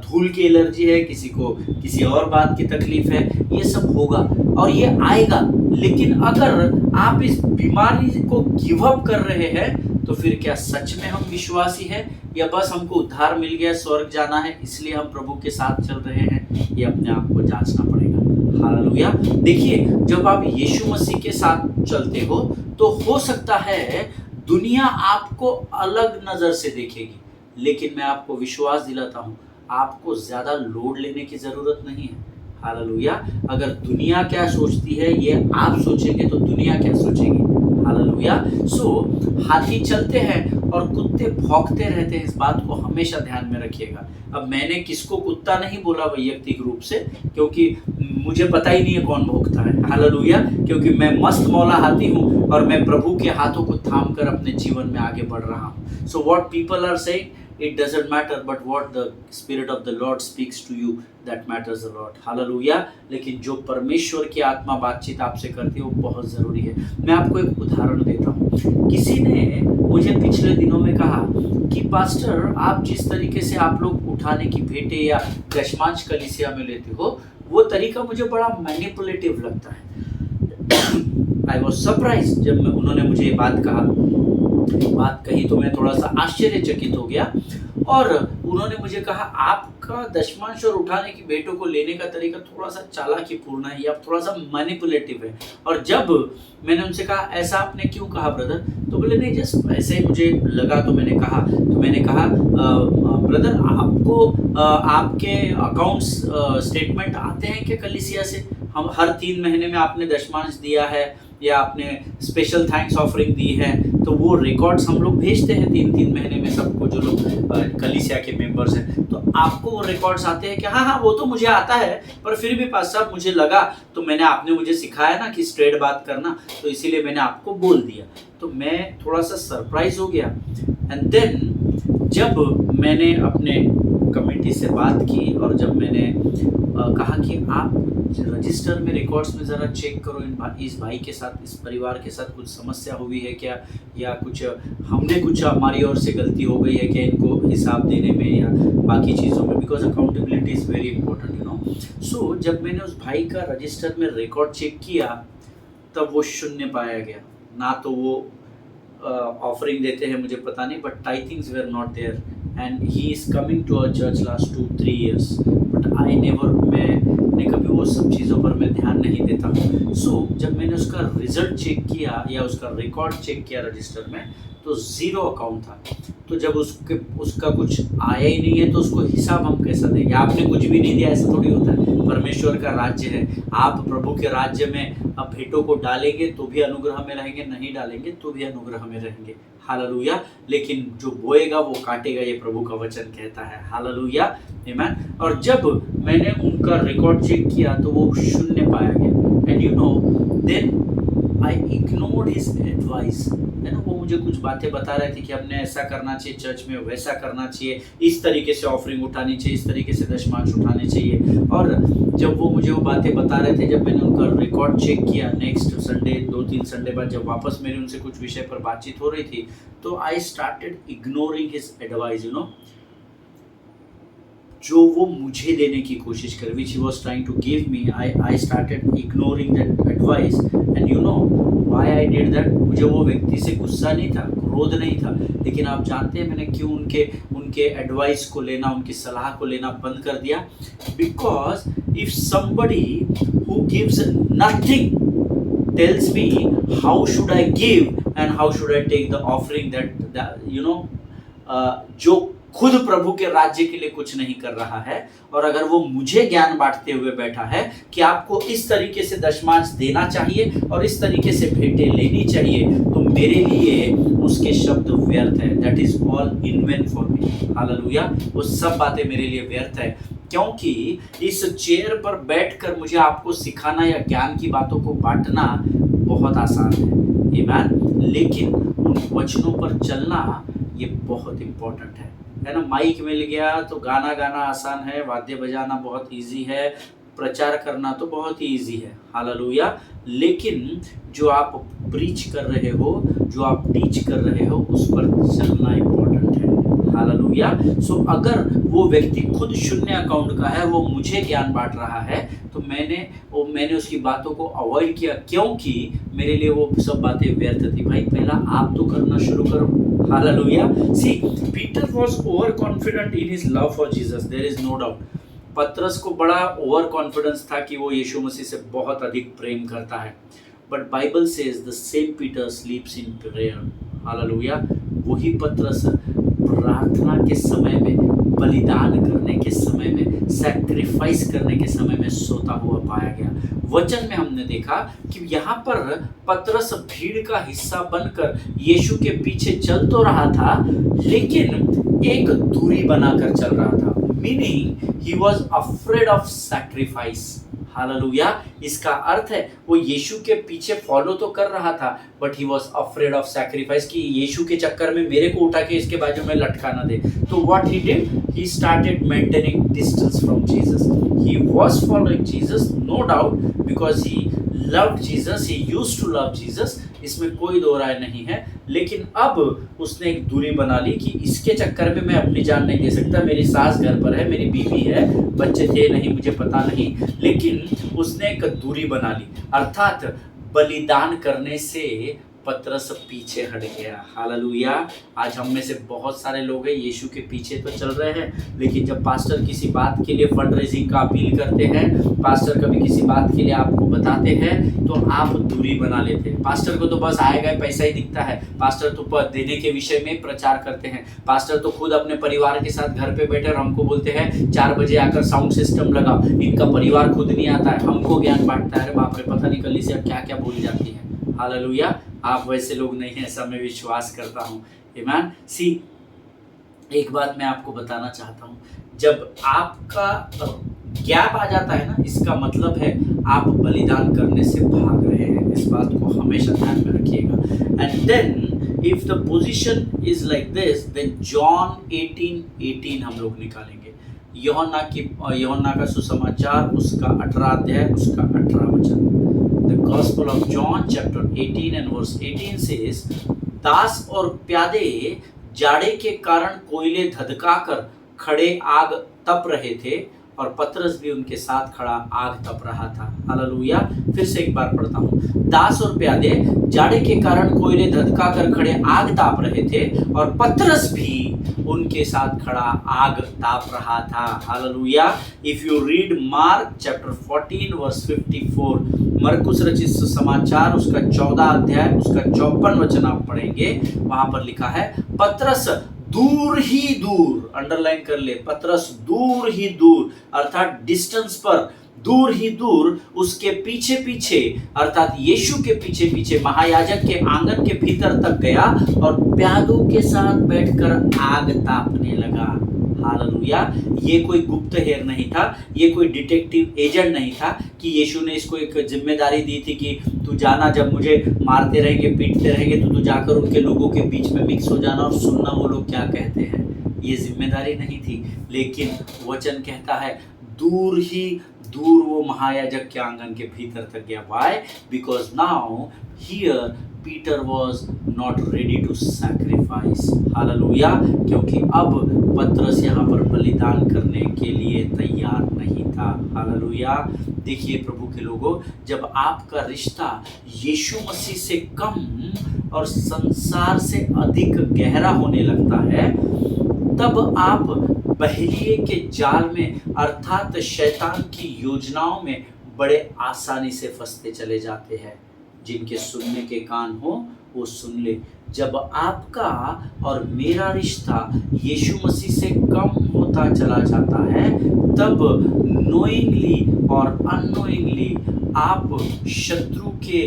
धूल की एलर्जी है, किसी को किसी और बात की तकलीफ है, ये सब होगा और ये आएगा। लेकिन अगर आप इस बीमारी को गिव अप कर रहे हैं, तो फिर क्या सच में हम विश्वासी हैं, या बस हमको उद्धार मिल गया, स्वर्ग जाना है इसलिए हम प्रभु के साथ चल रहे हैं? ये अपने आप को जांचना पड़ेगा। हालेलुया। देखिए, जब आप यीशु मसीह के साथ चलते हो तो हो सकता है दुनिया आपको अलग नजर से देखेगी, लेकिन मैं आपको विश्वास दिलाता हूं, आपको ज्यादा लोड लेने की जरूरत नहीं है। हालेलुया। अगर दुनिया क्या सोचती है ये आप सोचेंगे तो दुनिया क्या सोचेगी? हालेलुया। हाथी चलते हैं और कुत्ते भौंकते रहते हैं, इस बात को हमेशा ध्यान में रखिएगा। अब मैंने किसको कुत्ता नहीं बोला वैयक्तिक रूप से, क्योंकि मुझे पता ही नहीं है कौन भौंकता है। हालेलुया। क्योंकि मैं मस्त मौला हाथी हूँ और मैं प्रभु के हाथों को थाम कर अपने जीवन में आगे बढ़ रहा हूँ। So what people are saying, it doesn't matter, but what the spirit of the Lord speaks to you, that matters a lot. Hallelujah. लेकिन जो परमेश्वर की आत्मा बातचीत आपसे करती है वो बहुत ज़रूरी है। मैं आपको एक उदाहरण देता हूँ। किसी ने मुझे पिछले दिनों में कहा कि पास्टर, आप जिस तरीके से आप लोग उठाने की भेंटें या दशमांश कलीसिया में लेते हो, वो तरीका मुझे बड़ा मैनिपुलेटिव लगता है। आई वॉज सरप्राइज जब उन्होंने मुझे ये बात कही तो मैं थोड़ा सा आश्चर्यचकित हो गया। और उन्होंने मुझे कहा, आपका दशमांश और उठाने की भेंटों को लेने का तरीका थोड़ा सा चालाकीपूर्ण है या थोड़ा सा मैनिपुलेटिव है। और जब मैंने उनसे कहा, ऐसा आपने क्यों कहा ब्रदर? तो बोले, नहीं, जस्ट ऐसे ही मुझे लगा तो मैंने कहा ब्रदर, आपको आपके अकाउंट्स स्टेटमेंट आते हैं क्या कलीसिया से? हम हर 3 महीने में आपने दशमांश दिया है या आपने स्पेशल थैंक्स ऑफरिंग दी है, तो वो रिकॉर्ड्स हम लोग भेजते हैं 3-3 महीने में सबको, जो लोग कलीसिया के मेंबर्स हैं। तो आपको वो रिकॉर्ड्स आते हैं कि हाँ, वो तो मुझे आता है, पर फिर भी पास्टर साहब मुझे लगा, तो आपने मुझे सिखाया ना कि स्ट्रेट बात करना, तो इसीलिए मैंने आपको बोल दिया। तो मैं थोड़ा सा सरप्राइज हो गया। एंड देन जब मैंने अपने कमेटी से बात की और जब मैंने कहा कि आप रजिस्टर में रिकॉर्ड्स में ज़रा चेक करो, इस भाई के साथ, इस परिवार के साथ कुछ समस्या हुई है क्या, या कुछ हमने कुछ हमारी ओर से गलती हो गई है क्या इनको हिसाब देने में या बाकी चीज़ों में, because accountability is very important, you know. So जब मैंने उस भाई का रजिस्टर में रिकॉर्ड चेक किया, तब वो शून्य पाया गया। ना तो वो ऑफरिंग देते हैं, मुझे पता नहीं, but tithings were not there and he is coming to our church last 2-3 years, but मैंने कभी वो सब चीज़ों पर मैं ध्यान नहीं देता हूँ। सो जब मैंने उसका रिजल्ट चेक किया या उसका रिकॉर्ड चेक किया रजिस्टर में, तो 0 अकाउंट था। तो जब उसका कुछ आया ही नहीं है तो उसको हिसाब हम कैसा देंगे? आपने कुछ भी नहीं दिया, ऐसा थोड़ी होता है। परमेश्वर का राज्य है, आप प्रभु के राज्य में अब भेंटों को डालेंगे तो भी अनुग्रह में रहेंगे, नहीं डालेंगे तो भी अनुग्रह में रहेंगे। हालेलुया। लेकिन जो बोएगा वो काटेगा, ये प्रभु का वचन कहता है। हालेलुया, आमीन। और जब मैंने उनका रिकॉर्ड चेक किया तो वो शून्य पाया गया। And you know, then I ignored his advice, है ना। वो मुझे कुछ बातें बता रहे थे कि हमने ऐसा करना चाहिए चर्च में, वैसा करना चाहिए, इस तरीके से ऑफरिंग उठानी चाहिए, इस तरीके से दशमांश उठाने चाहिए। और जब वो मुझे वो बातें बता रहे थे, जब मैंने उनका रिकॉर्ड चेक किया नेक्स्ट संडे, 2-3 संडे बाद जब वापस मेरी उनसे कुछ विषय पर बातचीत हो रही थी, तो I started ignoring his advice, you know. जो वो मुझे देने की कोशिश कर, which he was trying to give me, I started ignoring that advice. And you know why I did that? मुझे वो व्यक्ति से गुस्सा नहीं था, क्रोध नहीं था, लेकिन आप जानते हैं मैंने क्यों उनके एडवाइस को लेना, उनकी सलाह को लेना बंद कर दिया? Because if somebody who gives nothing tells me how should I give and how should I take the offering, that you know, जो खुद प्रभु के राज्य के लिए कुछ नहीं कर रहा है, और अगर वो मुझे ज्ञान बांटते हुए बैठा है कि आपको इस तरीके से दशमांश देना चाहिए और इस तरीके से भेंटें लेनी चाहिए, तो मेरे लिए उसके शब्द व्यर्थ है। That is all in vain for me. Hallelujah. वो सब बातें मेरे लिए व्यर्थ है, क्योंकि इस चेयर पर बैठकर मुझे आपको सिखाना या ज्ञान की बातों को बांटना बहुत आसान है, आमीन, लेकिन उन वचनों पर चलना ये बहुत इम्पोर्टेंट है ना। माइक मिल गया तो गाना गाना आसान है, वाद्य बजाना बहुत इजी है, प्रचार करना तो बहुत ही इजी है, हालेलुया। लेकिन जो आप प्रीच कर रहे हो, जो आप टीच कर रहे हो, उस पर चलना इम्पोर्टेंट है, हालेलुया। सो अगर वो व्यक्ति खुद शून्य अकाउंट का है, वो मुझे ज्ञान बांट रहा है, तो मैंने उसकी बातों को अवॉइड किया, क्योंकि मेरे लिए वो सब बातें व्यर्थ थी। भाई पहला आप तो करना शुरू करो, hallelujah. See, Peter was over confident in his love for Jesus, there is no doubt. पतरस को बड़ा ओवर कॉन्फिडेंस था कि वो यीशु मसीह से बहुत अधिक प्रेम करता है, but Bible says the same Peter स्लीप्स in prayer, hallelujah. वही पतरस प्रार्थना के समय में, बलिदान करने के समय में, सैक्रिफाइस करने के समय में सोता हुआ पाया गया। वचन में हमने देखा कि यहाँ पर पतरस भीड़ का हिस्सा बनकर यीशु के पीछे चल तो रहा था, लेकिन एक दूरी बनाकर चल रहा था, meaning he was afraid of sacrifice, hallelujah. इसका अर्थ है वो यीशु के पीछे फॉलो तो कर रहा था, but he was afraid of sacrifice, कि यीशु के चक्कर में मेरे को उठा के इसके बाजू में लटका ना दे। तो what he did, he started maintaining distance from Jesus. He was following Jesus, no doubt, because he loved Jesus, he used to love Jesus, इसमें कोई दो राय नहीं है। लेकिन अब उसने एक दूरी बना ली कि इसके चक्कर में मैं अपनी जान नहीं दे सकता, मेरी सास घर पर है, मेरी बीवी है, बच्चे थे नहीं, मुझे पता नहीं, लेकिन उसने एक दूरी बना ली, अर्थात बलिदान करने से पतरस पीछे हट गया, हालेलुया। आज हम में से बहुत सारे लोग हैं यीशु के पीछे तो चल रहे हैं, लेकिन जब पास्टर किसी बात के लिए फंड रेजिंग का अपील करते हैं, पास्टर कभी किसी बात के लिए आपको बताते हैं, तो आप दूरी बना लेते हैं। पास्टर को तो बस आएगा पैसा ही दिखता है, पास्टर तो देने के विषय में प्रचार करते हैं, पास्टर तो खुद अपने परिवार के साथ घर पे बैठे और हमको बोलते हैं 4 बजे आकर साउंड सिस्टम लगाओ, इनका परिवार खुद नहीं आता है, हमको ज्ञान बांटता है। बाप रे, पता नहीं कलीसिया क्या क्या बोली जाती है, हालेलुया। आप वैसे लोग नहीं हैं, ऐसा मैं विश्वास करता हूँ, आमीन। सी, एक बात मैं आपको बताना चाहता हूँ, जब आपका गैप आ जाता है ना, इसका मतलब है आप बलिदान करने से भाग रहे हैं। इस बात को हमेशा ध्यान में रखिएगा। And then if the position is like this, then John 18:18 हम लोग निकालेंगे। यूहन्ना का सुसमाचार, उसका 18 अध्याय, उसका 18 वचन। The Gospel of John chapter 18 and verse 18 says, दास और प्यादे जाड़े के कारण कोयले धधकाकर खड़े आग तप रहे थे, और पतरस भी उनके साथ खड़ा आग तप रहा था, हालेलुया। फिर से एक बार पढ़ता हूँ। दास और प्यादे जाड़े के कारण कोयले धधकाकर खड़े आग ताप रहे थे, और पतरस भी उनके साथ खड़ा आग ताप रहा था, hallelujah. If you read Mark chapter 14 verse 54, मरकुस रचित समाचार उसका 14 अध्याय, उसका 54 वचन आप पढ़ेंगे, वहां पर लिखा है पतरस दूर ही दूर, अंडरलाइन कर ले, पतरस दूर ही दूर, अर्थात डिस्टेंस पर, दूर ही दूर उसके पीछे पीछे, अर्थात यीशु के पीछे पीछे महायाजक के आंगन के भीतर तक गया और प्यादों के साथ बैठकर आग तापने लगा, हालेलुया। ये कोई गुप्त हेर नहीं था, ये कोई डिटेक्टिव एजेंट नहीं था कि यीशु ने इसको एक जिम्मेदारी दी थी कि तू जाना, जब मुझे मारते रहेंगे, पीटते रहेंगे, तो तू जाकर उनके लोगों के बीच में मिक्स हो जाना और सुनना वो लोग क्या कहते हैं। ये जिम्मेदारी नहीं थी, लेकिन वचन कहता है दूर ही दूर वो महायाजक के आंगन के भीतर तक गया। Why? Because now here Peter was not ready to sacrifice. Hallelujah. क्योंकि अब पतरस यहाँ पर बलिदान करने के लिए तैयार नहीं था। हालेलुया। देखिए प्रभु के लोगों, जब आपका रिश्ता यीशु मसीह से कम और संसार से अधिक गहरा होने लगता है, तब आप बहेलिये के जाल में अर्थात शैतान की योजनाओं में बड़े आसानी से फंसते चले जाते हैं। जिनके सुनने के कान हो वो सुन ले। जब आपका और मेरा रिश्ता यीशु मसीह से कम होता चला जाता है, तब नोइंगली और अननोइंगली आप शत्रु के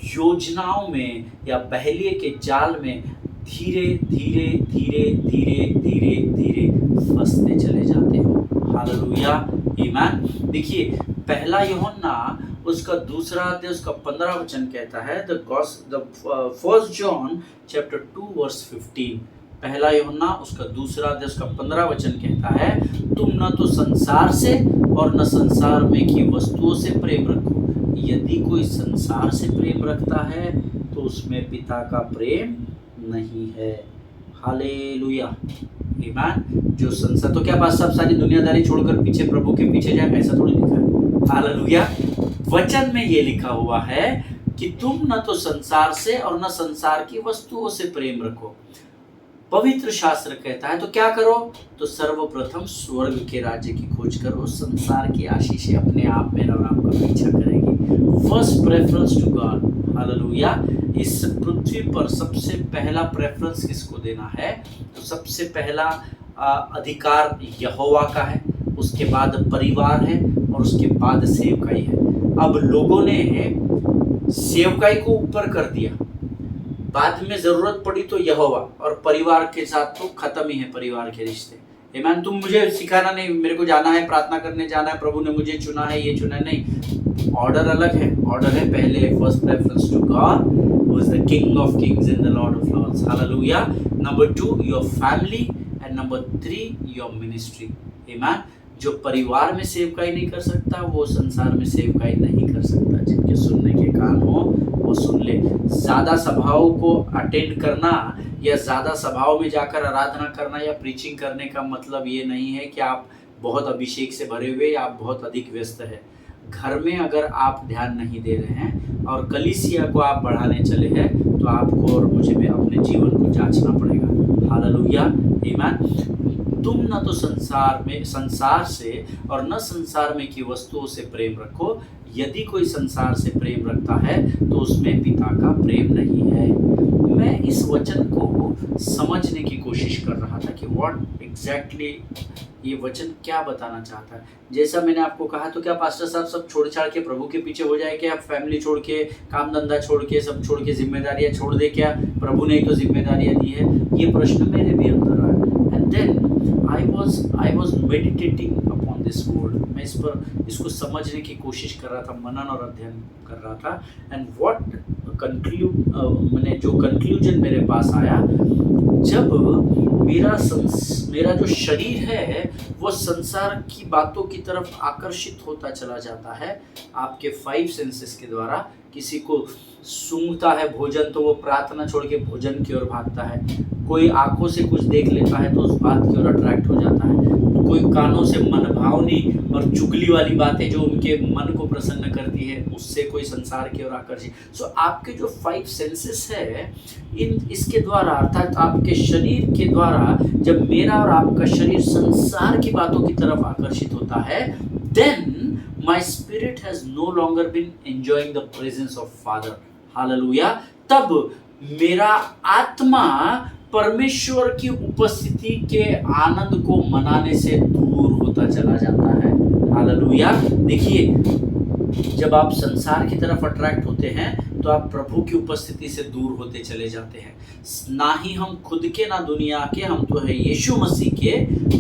योजनाओं में या बहेलिये के जाल में धीरे धीरे धीरे धीरे धीरे धीरे फंसते चले जाते हो। हालेलुया, आमीन। देखिए पहला यूहन्ना उसका दूसरा अध्याय उसका 15 वचन कहता है, फर्स्ट जॉन चैप्टर 2 वर्स 15। पहला यूहन्ना उसका दूसरा अध्याय उसका 15 वचन कहता है, तुम न तो संसार से और न संसार में की वस्तुओं से प्रेम रखो। यदि कोई संसार से प्रेम रखता है तो उसमें पिता का प्रेम नहीं है। हालेलुया, आमीन। जो संसार, तो क्या बात सब सारी दुनियादारी छोड़कर पीछे प्रभु के पीछे जाए, ऐसा थोड़ी लिखा है। हालेलुया। वचन में ये लिखा हुआ है कि तुम न तो संसार से और न संसार की वस्तुओं से प्रेम रखो। पवित्र शास्त्र कहता है तो क्या करो, तो सर्वप्रथम स्वर्ग के राज्य की खोज करो, संसार की आशीषें अपने आप मेरा और आपका पीछा करेगी। First preference to God. Hallelujah. इस पृथ्वी पर सबसे पहला प्रेफरेंस किसको देना है, तो सबसे पहला अधिकार यहोवा का है, उसके बाद परिवार है और उसके बाद सेवकाई है। अब लोगों ने सेवकाई को ऊपर कर दिया, बाद में जरूरत पड़ी तो यहोवा, और परिवार के साथ तो खत्म ही है परिवार के रिश्ते। आमीन। तुम मुझे सिखाना नहीं, मेरे को जाना है प्रार्थना करने जाना है, प्रभु ने मुझे चुना है, ये चुना है, नहीं। ऑर्डर अलग है। ऑर्डर है पहले first preference to God who is the King of kings and the Lord of lords. Hallelujah. Number 2 your family and number 3 your ministry. आमीन। जो परिवार में सेवकाई नहीं कर सकता वो संसार में सेवकाई नहीं कर सकता। जिनके सुनने के कान हो वो सुन ले। ज़्यादा सभाओं को अटेंड करना या ज़्यादा सभाओं में जाकर आराधना करना या प्रीचिंग करने का मतलब ये नहीं है कि आप बहुत अभिषेक से भरे हुए या आप बहुत अधिक व्यस्त है। घर में अगर आप ध्यान नहीं दे रहे हैं और कलीसिया को आप बढ़ाने चले हैं, तो आपको और मुझे भी अपने जीवन को जांचना पड़ेगा। हालेलुया, आमीन। तुम न तो संसार से और न संसार में की वस्तुओं से प्रेम रखो। यदि कोई संसार से प्रेम रखता है तो उसमें पिता का प्रेम नहीं है। मैं इस वचन को समझने की कोशिश कर रहा था कि व्हाट एग्जैक्टली ये वचन क्या बताना चाहता है। जैसा मैंने आपको कहा, तो क्या पास्टर साहब सब छोड़ छाड़ के प्रभु के पीछे हो जाए क्या? फैमिली छोड़ के, काम धंधा छोड़ के, सब छोड़ के जिम्मेदारियां छोड़ दे क्या? प्रभु ने ही तो जिम्मेदारियां दी है। ये प्रश्न मेरे भी अंदर आया। And then I was meditating upon this word. मैं इसको समझने की कोशिश कर रहा था, मनन और अध्ययन कर रहा था। एंड मैंने जो कंक्लूजन मेरे पास आया, जब मेरा जो शरीर है वो संसार की बातों की तरफ आकर्षित होता चला जाता है, आपके 5 सेंसेस के द्वारा। किसी को सूंघता है भोजन तो वो प्रार्थना छोड़ के भोजन की ओर भागता है। कोई आंखों से कुछ देख लेता है तो उस बात की ओर अट्रैक्ट हो जाता है। कोई कानों से मनभावनी और चुगली वाली बातें जो उनके मन को प्रसन्न करती है, उससे कोई संसार की ओर आकर्षित। सो आपके जो 5 सेंसेस है, इसके द्वारा अर्थात आपके शरीर के द्वारा जब मेरा और आपका शरीर संसार की बातों की तरफ आकर्षित होता है, then my spirit has no longer been enjoying the presence of Father. Hallelujah. तब मेरा आत्मा परमेश्वर की उपस्थिति के आनंद को मनाने से दूर होता चला जाता है। हालेलुया। देखिए, जब आप संसार की तरफ अट्रैक्ट होते हैं तो आप प्रभु की उपस्थिति से दूर होते चले जाते हैं। ना ही हम खुद के ना दुनिया के, हम तो है यीशु मसीह के।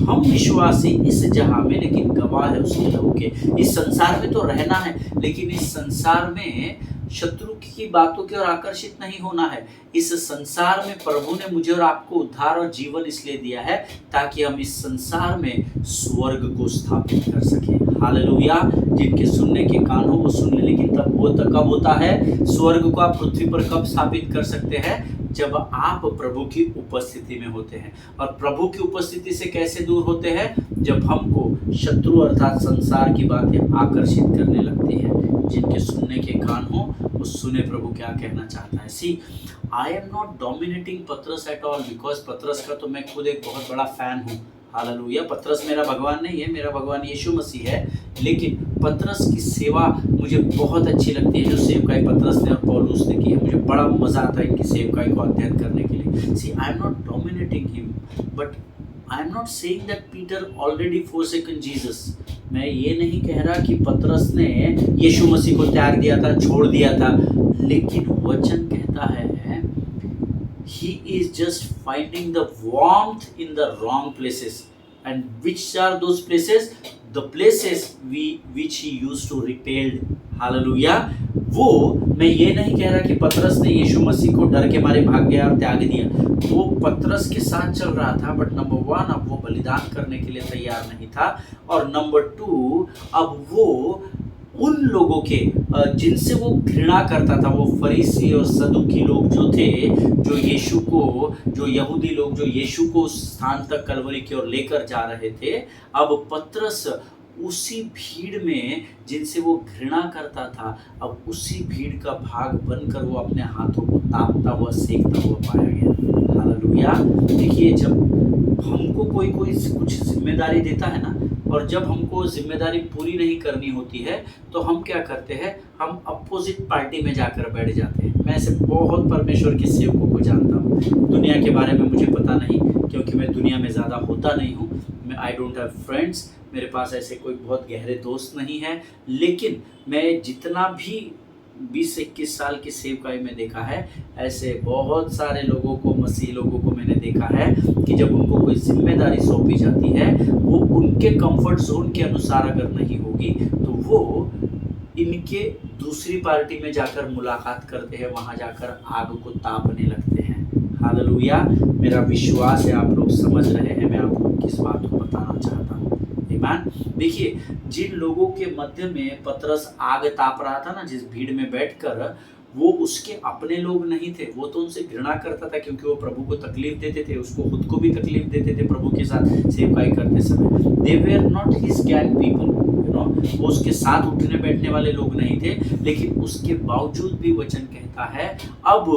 हम विश्वासी इस जहां में लेकिन गवाह है उसके लहू के। इस संसार में तो रहना है, लेकिन इस संसार में शत्रु की बातों की ओर आकर्षित नहीं होना है। इस संसार में प्रभु ने मुझे और आपको उद्धार और जीवन इसलिए दिया है ताकि हम इस संसार में स्वर्ग को स्थापित कर सकें। हालेलुया। जिनके सुनने के कान हो वो सुन ले। लेकिन तब वो कब होता है? स्वर्ग को आप पृथ्वी पर कब स्थापित कर सकते हैं? जब आप प्रभु की उपस्थिति में होते हैं। और प्रभु की उपस्थिति से कैसे दूर होते हैं? जब हमको शत्रु अर्थात संसार की बातें आकर्षित करने लगती हैं। जिनके सुनने के कान हो वो सुने प्रभु क्या कहना चाहता है। सी आई एम नॉट डोमिनेटिंग पतरस एट ऑल, बिकॉज पतरस का तो मैं खुद एक बहुत बड़ा फैन हूँ। हालेलुया। पतरस मेरा भगवान नहीं है, मेरा भगवान यीशु मसीह है। लेकिन पतरस की सेवा मुझे बहुत अच्छी लगती है, जो सेवकाई पतरस ने और पौलुस ने की है। मुझे बड़ा मजा आता है इनकी सेवकाई को अध्ययन करने के लिए। See I am not dominating him, but I am not saying that Peter already forsaken Jesus. मैं ये नहीं कह रहा कि पतरस ने यीशु मसीह को त्याग दिया था, छोड़ दिया था। लेकिन वचन कहता है he is just finding the warmth in the wrong places. And which are those places? The places which he used to repel. Hallelujah. वो मैं ये नहीं कह रहा कि पतरस ने यीशु मसीह को डर के मारे भाग गया और त्याग दिया। वो पतरस के साथ चल रहा था, बट नंबर 1 अब वो बलिदान करने के लिए तैयार नहीं था, और नंबर 2 अब वो उन लोगों के जिनसे वो घृणा करता था, वो फरीसी और सदुकी लोग जो थे, जो यहूदी लोग जो यीशु को उस स्थान तक कलवरी की ओर लेकर जा रहे थे, अब पतरस उसी भीड़ में जिनसे वो घृणा करता था, अब उसी भीड़ का भाग बनकर वो अपने हाथों को तापता हुआ सेकता हुआ पाया गया। हालेलुया। देखिए, जब हमको कोई कुछ जिम्मेदारी देता है ना, और जब हमको जिम्मेदारी पूरी नहीं करनी होती है, तो हम क्या करते हैं? हम अपोजिट पार्टी में जाकर बैठ जाते हैं। मैं ऐसे बहुत परमेश्वर के सेवकों को जानता हूँ। दुनिया के बारे में मुझे पता नहीं, क्योंकि मैं दुनिया में ज़्यादा होता नहीं हूँ। मैं आई डोंट हैव फ्रेंड्स, मेरे पास ऐसे कोई बहुत गहरे दोस्त नहीं है। लेकिन मैं जितना भी 20-21 साल की सेवकाई में देखा है, ऐसे बहुत सारे लोगों को, मसीह लोगों को मैंने देखा है कि जब उनको कोई जिम्मेदारी सौंपी जाती है, वो उनके कंफर्ट जोन के अनुसार अगर नहीं होगी, तो वो इनके दूसरी पार्टी में जाकर मुलाकात करते हैं, वहाँ जाकर आग को तापने लगते हैं। हालेलुया। मेरा विश्वास है आप लोग समझ रहे हैं मैं आपको किस बात को बताना चाहता हूँ। आमीन। देखिए, जिन लोगों के मध्य में पतरस आग ताप रहा था ना, जिस भीड़ में बैठकर, वो उसके अपने लोग नहीं थे। वो तो उनसे घृणा करता था, क्योंकि वो प्रभु को तकलीफ देते थे, उसको खुद को भी तकलीफ देते थे प्रभु के साथ सेवकाई करते समय। They were not his gang people, वो उसके साथ उठने बैठने वाले लोग नहीं थे। लेकिन उसके बावजूद भी वचन कहता है, अब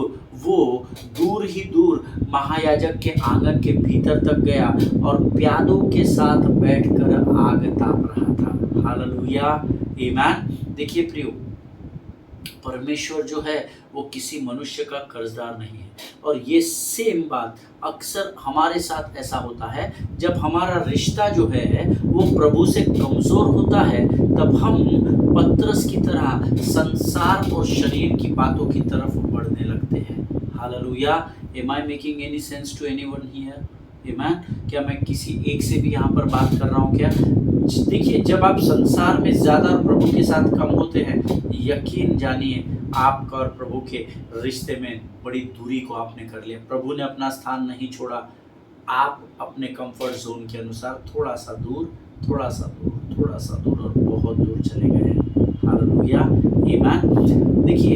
वो दूर ही दूर महायाजक के आंगन के भीतर तक गया और प्यादों के साथ बैठकर आग ताप रहा था। हालेलुया। आमीन। देखिए प्रियो, परमेश्वर जो है वो किसी मनुष्य का कर्जदार नहीं है। और ये सेम बात अक्सर हमारे साथ ऐसा होता है, जब हमारा रिश्ता जो है वो प्रभु से कमज़ोर होता है, तब हम पतरस की तरह संसार और शरीर की बातों की तरफ बढ़ने लगते हैं। Hallelujah. Am I making any sense to anyone here? आमीन। क्या मैं किसी एक से भी यहाँ पर बात कर रहा हूँ क्या? देखिए, जब आप संसार में ज़्यादा और प्रभु के साथ कम होते हैं, यकीन जानिए आपका और प्रभु के रिश्ते में बड़ी दूरी को आपने कर लिया। प्रभु ने अपना स्थान नहीं छोड़ा, आप अपने कंफर्ट जोन के अनुसार थोड़ा सा दूर, थोड़ा सा दूर, थोड़ा सा दूर और बहुत दूर चले गए हैं। हालेलुया। आमीन। देखिए,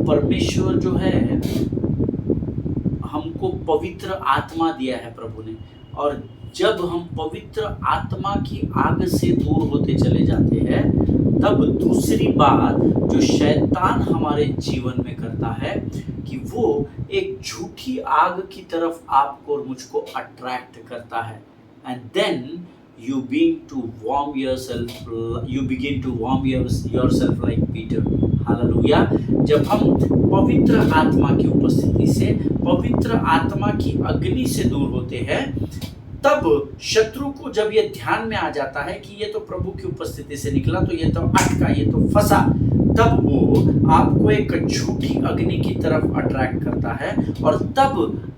परमेश्वर जो है हमको पवित्र आत्मा दिया है प्रभु ने, और जब हम पवित्र आत्मा की आग से दूर होते चले जाते हैं, तब दूसरी बात जो शैतान हमारे जीवन में करता है कि वो एक झूठी आग की तरफ आपको और मुझको अट्रैक्ट करता है। And then you begin to warm yourself like Peter. हालेलुया। जब हम पवित्र आत्मा की उपस्थिति से, पवित्र आत्मा की अग्नि से दूर होते हैं, तब शत्रु को जब ये ध्यान में आ जाता है कि ये तो प्रभु की उपस्थिति से निकला, तो ये तो अटका, ये तो फंसा, तब वो आपको एक झूठी अग्नि की तरफ अट्रैक्ट करता है, और तब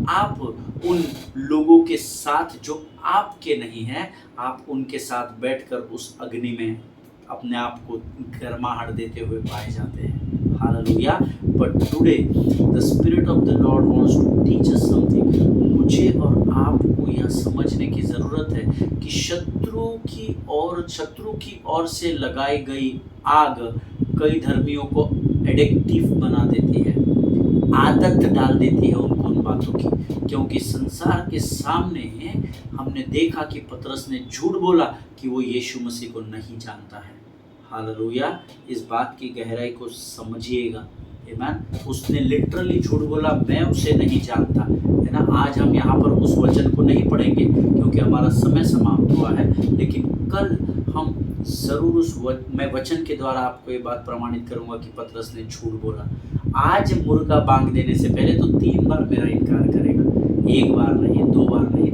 आप उन लोगों के साथ जो आपके नहीं हैं, आप उनके साथ बैठकर उस अग्नि में अपने आप को गर्माहट देते हुए पाए जाते हैं। Hallelujah. But today the spirit of the Lord wants to teach us something. मुझे और आपको यह समझने की ज़रूरत है कि शत्रु की ओर से लगाई गई आग कई धर्मियों को एडिक्टिव बना देती है। आदत डाल देती है उनको उन बातों की, क्योंकि संसार के सामने हमने देखा कि पतरस ने झूठ बोला कि वो यीशु मसीह को नहीं जानता है। हालेलुया, इस बात की गहराई को समझिएगा। आमीन। उसने लिटरली झूठ बोला, मैं उसे नहीं जानता, है ना। आज हम यहाँ पर उस वचन को नहीं पढ़ेंगे क्योंकि हमारा समय समाप्त हुआ है, लेकिन कल हम ज़रूर मैं वचन के द्वारा आपको ये बात प्रमाणित करूँगा कि पतरस ने झूठ बोला। आज मुर्गा बांग देने से पहले तो 3 बार मेरा इनकार करेगा। 1 बार नहीं, 2 बार नहीं,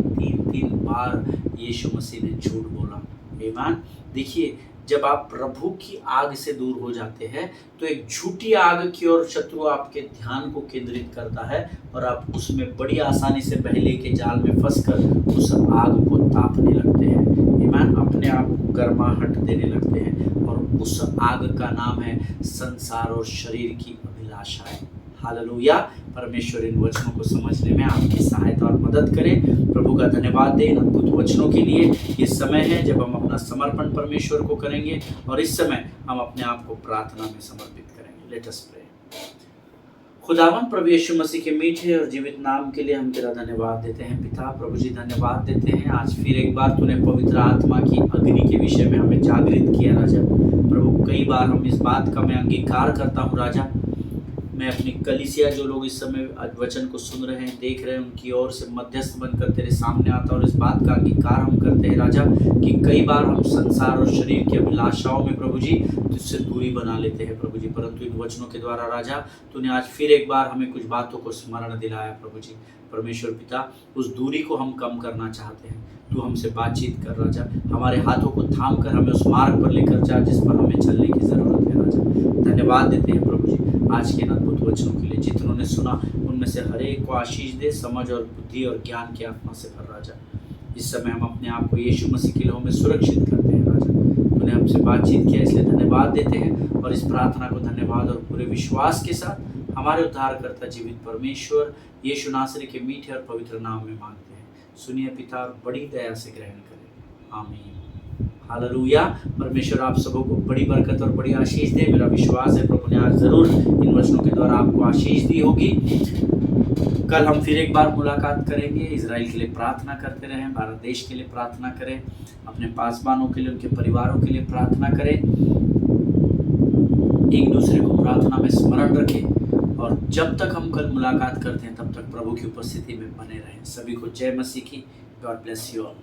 3 बार यीशु मसीह ने झूठ बोला। आमीन। देखिए, जब आप प्रभु की आग से दूर हो जाते हैं तो एक झूठी आग की ओर शत्रु आपके ध्यान को केंद्रित करता है और आप उसमें बड़ी आसानी से बहले के जाल में फंसकर उस आग को तापने लगते हैं। ईमान, अपने आप को गर्माहट देने लगते हैं और उस आग का नाम है संसार और शरीर की अभिलाषाएं। हालेलुया। परमेश्वर इन वचनों को समझने में आपकी सहायता और मदद करे। प्रभु का धन्यवाद दें इन अद्भुत वचनों के लिए। ये समय है जब हम अपना समर्पण परमेश्वर को करेंगे और इस समय हम अपने आप को प्रार्थना में समर्पित करेंगे। Let us pray. खुदावन प्रभु यीशु मसीह के मीठे और जीवित नाम के लिए हम तेरा धन्यवाद देते हैं पिता। प्रभु जी धन्यवाद देते हैं, आज फिर एक बार तूने पवित्र आत्मा की अग्नि के विषय में हमें जागृत किया राजा। प्रभु कई बार हम इस बात का मैं अंगीकार करता हूँ राजा, मैं अपनी कलीसिया जो लोग इस समय वचन को सुन रहे हैं, देख रहे हैं, उनकी ओर से मध्यस्थ बनकर तेरे सामने आता और इस बात का अंगीकार हम करते हैं राजा कि कई बार हम संसार और शरीर की अभिलाषाओं में प्रभु जी तुझसे दूरी बना लेते हैं प्रभु जी, परंतु इन वचनों के द्वारा राजा तूने आज फिर एक बार हमें कुछ बातों को स्मरण दिलाया प्रभु जी। परमेश्वर पिता, उस दूरी को हम कम करना चाहते हैं। तू हमसे बातचीत कर राजा, हमारे हाथों को थाम कर हमें उस मार्ग पर लेकर जा जिस पर हमें चलने की ज़रूरत है राजा। धन्यवाद देते हैं प्रभु जी आज के अद्भुत वचनों के लिए। जितनों ने सुना उनमें से हर एक को आशीष दे, समझ और बुद्धि और ज्ञान की आत्मा से भर राजा। इस समय हम अपने आप को यीशु मसीह की लहू में सुरक्षित करते हैं राजा। तूने हमसे बातचीत किया इसलिए धन्यवाद देते हैं और इस प्रार्थना को धन्यवाद और पूरे विश्वास के साथ हमारे उद्धारकर्ता जीवित परमेश्वर यीशु नासरी के मीठे और पवित्र नाम में मांगते हैं। सुनिए पिता और बड़ी दया से ग्रहण करें। आमीन। हालेलुया। परमेश्वर आप सबों को बड़ी बरकत और बड़ी आशीष दे। मेरा विश्वास है प्रभु ने आज ज़रूर इन वचनों के द्वारा आपको आशीष दी होगी। कल हम फिर एक बार मुलाकात करेंगे। इजराइल के लिए प्रार्थना करते रहें, भारत देश के लिए प्रार्थना करें, अपने पासवानों के लिए, उनके परिवारों के लिए प्रार्थना करें, एक दूसरे को प्रार्थना में स्मरण रखें और जब तक हम कल मुलाकात करते हैं तब तक प्रभु की उपस्थिति में बने रहें। सभी को जय मसीह की। God bless you all.